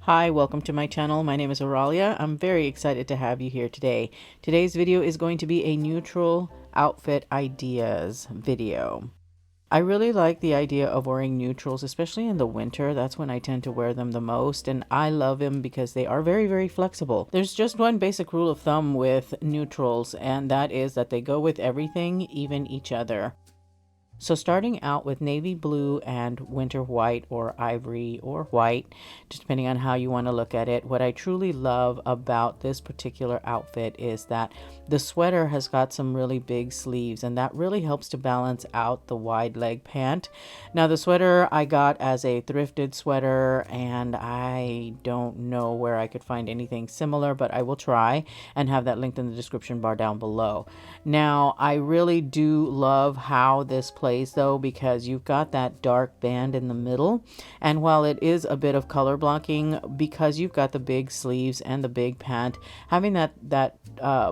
Hi, welcome to my channel. My name is Auralia. I'm very excited to have you here today. Today's video is going to be a neutral outfit ideas video. I really like the idea of wearing neutrals, especially in the winter. That's when I tend to wear them the most, and I love them because they are very, very flexible. There's just one basic rule of thumb with neutrals, and that is that they go with everything, even each other. So starting out with navy blue and winter white or ivory or white, just depending on how you want to look at it. What I truly love about this particular outfit is that the sweater has got some really big sleeves, and that really helps to balance out the wide leg pant. Now the sweater I got as a thrifted sweater, and I don't know where I could find anything similar, but I will try and have that linked in the description bar down below. Now I really do love how this plays though, because you've got that dark band in the middle, and while it is a bit of color blocking, because you've got the big sleeves and the big pant, having that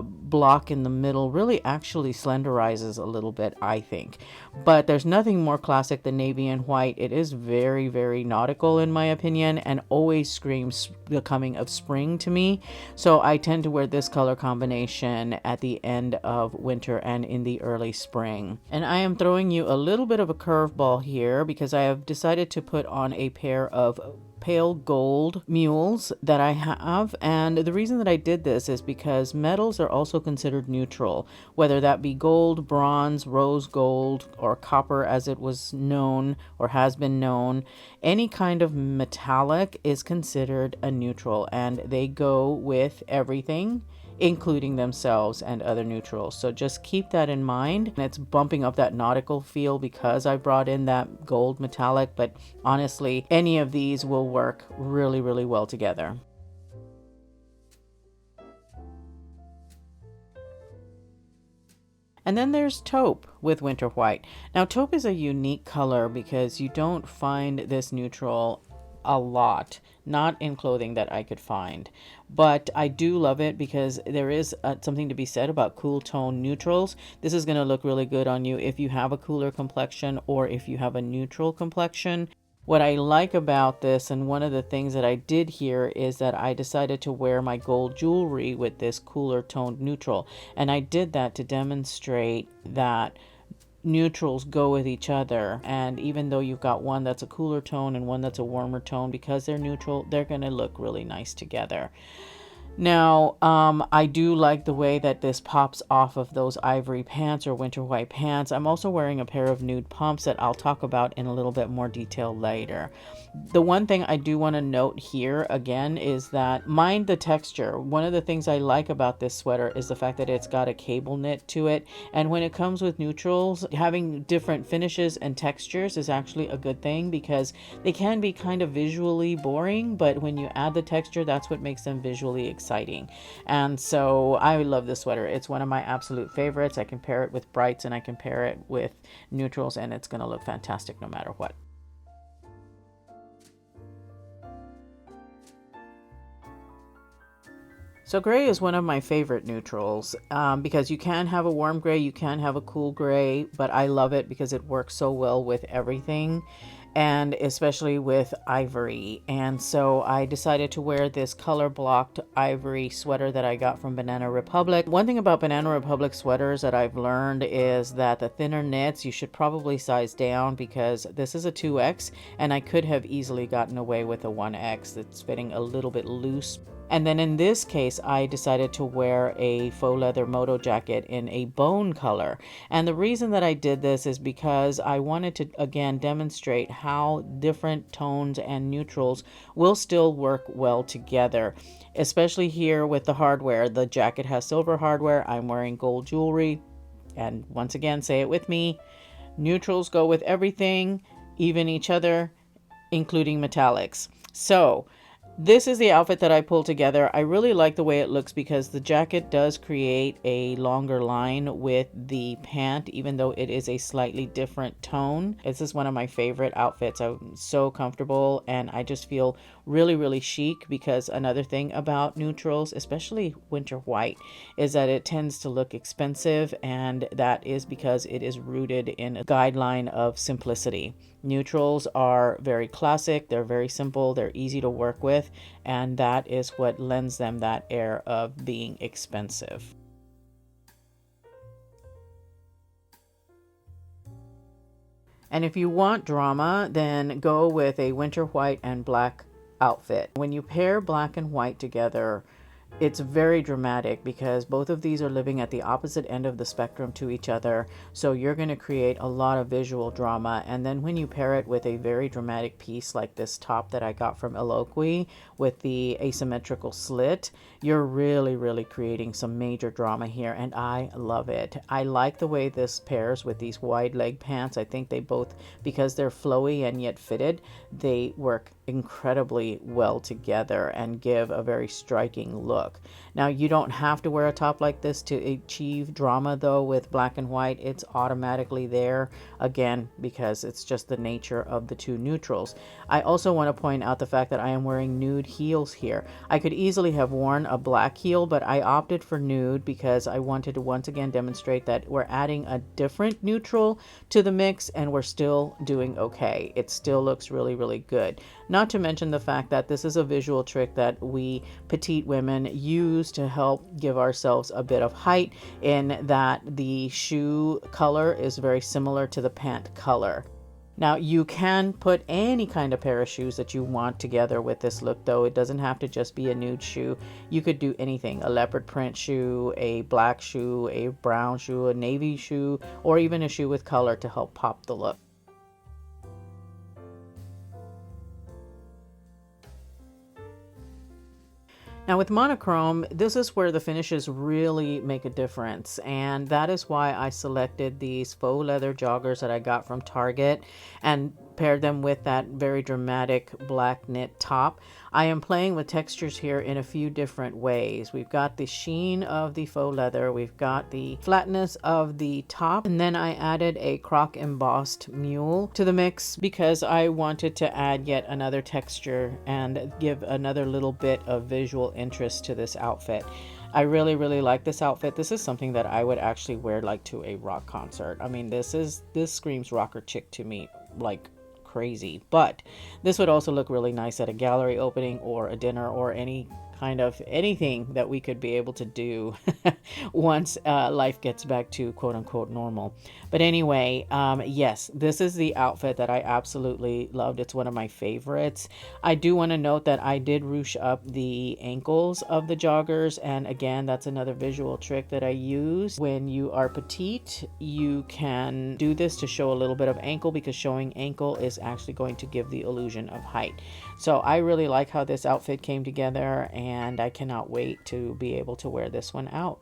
block in the middle really actually slenderizes a little bit, I think. But there's nothing more classic than navy and white. It is very, very nautical in my opinion, and always screams the coming of spring to me. So I tend to wear this color combination at the end of winter and in the early spring. And I am throwing you a little bit of a curveball here, because I have decided to put on a pair of pale gold mules that I have. And the reason that I did this is because metals are also considered neutral, whether that be gold, bronze, rose gold, or copper as it was known or has been known. Any kind of metallic is considered a neutral, and they go with everything, including themselves and other neutrals. So just keep that in mind. And it's bumping up that nautical feel because I brought in that gold metallic, but honestly, any of these will work really, really well together. And then there's taupe with winter white. Now taupe is a unique color because you don't find this neutral a lot, not in clothing that I could find, but I do love it because there is something to be said about cool tone neutrals. This is going to look really good on you if you have a cooler complexion or if you have a neutral complexion. What I like about this, and one of the things that I did here, is that I decided to wear my gold jewelry with this cooler toned neutral, and I did that to demonstrate that neutrals go with each other. And even though you've got one that's a cooler tone and one that's a warmer tone, because they're neutral, they're going to look really nice together. Now, I do like the way that this pops off of those ivory pants or winter white pants. I'm also wearing a pair of nude pumps that I'll talk about in a little bit more detail later. The one thing I do want to note here again is that mind the texture. One of the things I like about this sweater is the fact that it's got a cable knit to it. And when it comes with neutrals, having different finishes and textures is actually a good thing, because they can be kind of visually boring, but when you add the texture, that's what makes them visually exciting. And so I love this sweater. It's one of my absolute favorites. I can pair it with brights and I can pair it with neutrals, and it's going to look fantastic no matter what. So gray is one of my favorite neutrals because you can have a warm gray, you can have a cool gray, but I love it because it works so well with everything, and especially with ivory. And so I decided to wear this color blocked ivory sweater that I got from Banana Republic. One thing about Banana Republic sweaters that I've learned is that the thinner knits you should probably size down, because this is a 2X and I could have easily gotten away with a 1X that's fitting a little bit loose. And then in this case, I decided to wear a faux leather moto jacket in a bone color. And the reason that I did this is because I wanted to, again, demonstrate how different tones and neutrals will still work well together. Especially here with the hardware. The jacket has silver hardware. I'm wearing gold jewelry. And once again, say it with me. Neutrals go with everything, even each other, including metallics. So this is the outfit that I pulled together. I really like the way it looks because the jacket does create a longer line with the pant, even though it is a slightly different tone. This is one of my favorite outfits. I'm so comfortable and I just feel really, really chic, because another thing about neutrals, especially winter white, is that it tends to look expensive, and that is because it is rooted in a guideline of simplicity. Neutrals are very classic, they're very simple, they're easy to work with, and that is what lends them that air of being expensive. And if you want drama, then go with a winter white and black outfit. When you pair black and white together, it's very dramatic because both of these are living at the opposite end of the spectrum to each other. So you're going to create a lot of visual drama. And then when you pair it with a very dramatic piece like this top that I got from Eloquii with the asymmetrical slit, you're really, really creating some major drama here. And I love it. I like the way this pairs with these wide leg pants. I think they both, because they're flowy and yet fitted, they work incredibly well together and give a very striking look. Now, you don't have to wear a top like this to achieve drama though. With black and white, it's automatically there, again, because it's just the nature of the two neutrals. I also want to point out the fact that I am wearing nude heels here. I could easily have worn a black heel, but I opted for nude because I wanted to once again demonstrate that we're adding a different neutral to the mix and we're still doing okay. It still looks really, really good. Not to mention the fact that this is a visual trick that we petite women use to help give ourselves a bit of height, in that the shoe color is very similar to the pant color. Now, you can put any kind of pair of shoes that you want together with this look, though. It doesn't have to just be a nude shoe. You could do anything: a leopard print shoe, a black shoe, a brown shoe, a navy shoe, or even a shoe with color to help pop the look. Now with monochrome, this is where the finishes really make a difference, and that is why I selected these faux leather joggers that I got from Target and paired them with that very dramatic black knit top. I am playing with textures here in a few different ways. We've got the sheen of the faux leather, we've got the flatness of the top, and then I added a croc embossed mule to the mix because I wanted to add yet another texture and give another little bit of visual interest to this outfit. I really, really like this outfit. This is something that I would actually wear like to a rock concert. I mean, this screams rocker chick to me, like crazy. But this would also look really nice at a gallery opening or a dinner or any kind of anything that we could be able to do once life gets back to quote-unquote normal. But anyway, yes, this is the outfit that I absolutely loved. It's one of my favorites. I do want to note that I did ruche up the ankles of the joggers, and again, that's another visual trick that I use. When you are petite, you can do this to show a little bit of ankle, because showing ankle is actually going to give the illusion of height. So I really like how this outfit came together, and I cannot wait to be able to wear this one out.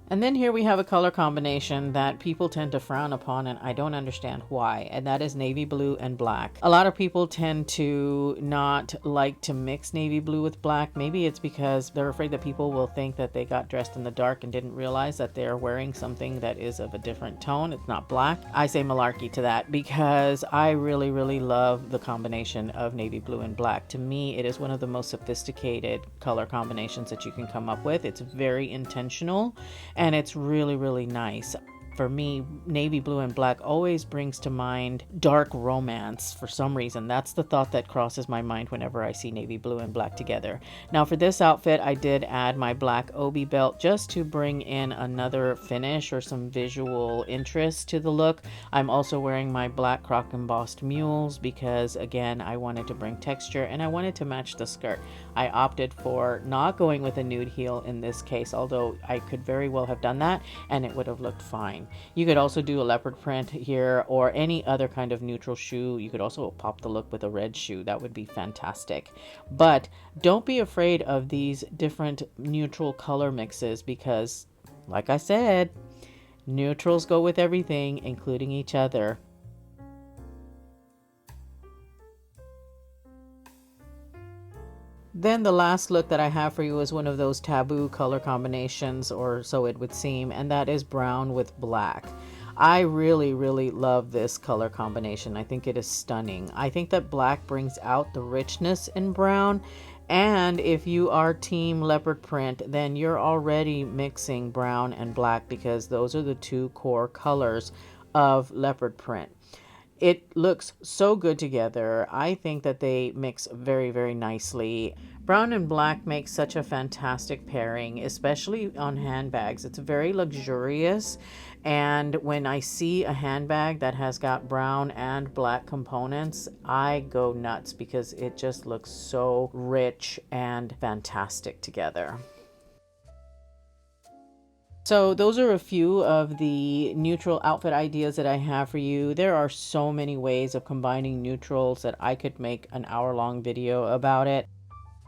And then here we have a color combination that people tend to frown upon, and I don't understand why, and that is navy blue and black. A lot of people tend to not like to mix navy blue with black. Maybe it's because they're afraid that people will think that they got dressed in the dark and didn't realize that they're wearing something that is of a different tone. It's not black. I say malarkey to that, because I really, really love the combination of navy blue and black. To me, it is one of the most sophisticated color combinations that you can come up with. It's very intentional, and it's really, really nice. For me, navy blue and black always brings to mind dark romance for some reason. That's the thought that crosses my mind whenever I see navy blue and black together. Now for this outfit, I did add my black obi belt just to bring in another finish or some visual interest to the look. I'm also wearing my black croc embossed mules because, again, I wanted to bring texture and I wanted to match the skirt. I opted for not going with a nude heel in this case, although I could very well have done that and it would have looked fine. You could also do a leopard print here or any other kind of neutral shoe. You could also pop the look with a red shoe. That would be fantastic. But don't be afraid of these different neutral color mixes because, like I said, neutrals go with everything, including each other. Then the last look that I have for you is one of those taboo color combinations, or so it would seem, and that is brown with black. I really, really love this color combination. I think it is stunning. I think that black brings out the richness in brown. And if you are team leopard print, then you're already mixing brown and black because those are the two core colors of leopard print. It looks so good together. I think that they mix very, very nicely. Brown and black makes such a fantastic pairing, especially on handbags. It's very luxurious. And when I see a handbag that has got brown and black components, I go nuts because it just looks so rich and fantastic together. So those are a few of the neutral outfit ideas that I have for you. There are so many ways of combining neutrals that I could make an hour-long video about it.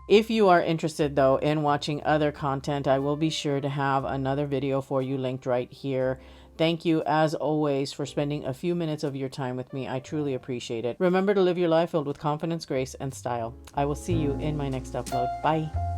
If you are interested though in watching other content, I will be sure to have another video for you linked right here. Thank you as always for spending a few minutes of your time with me. I truly appreciate it. Remember to live your life filled with confidence, grace, and style. I will see you in my next upload. Bye.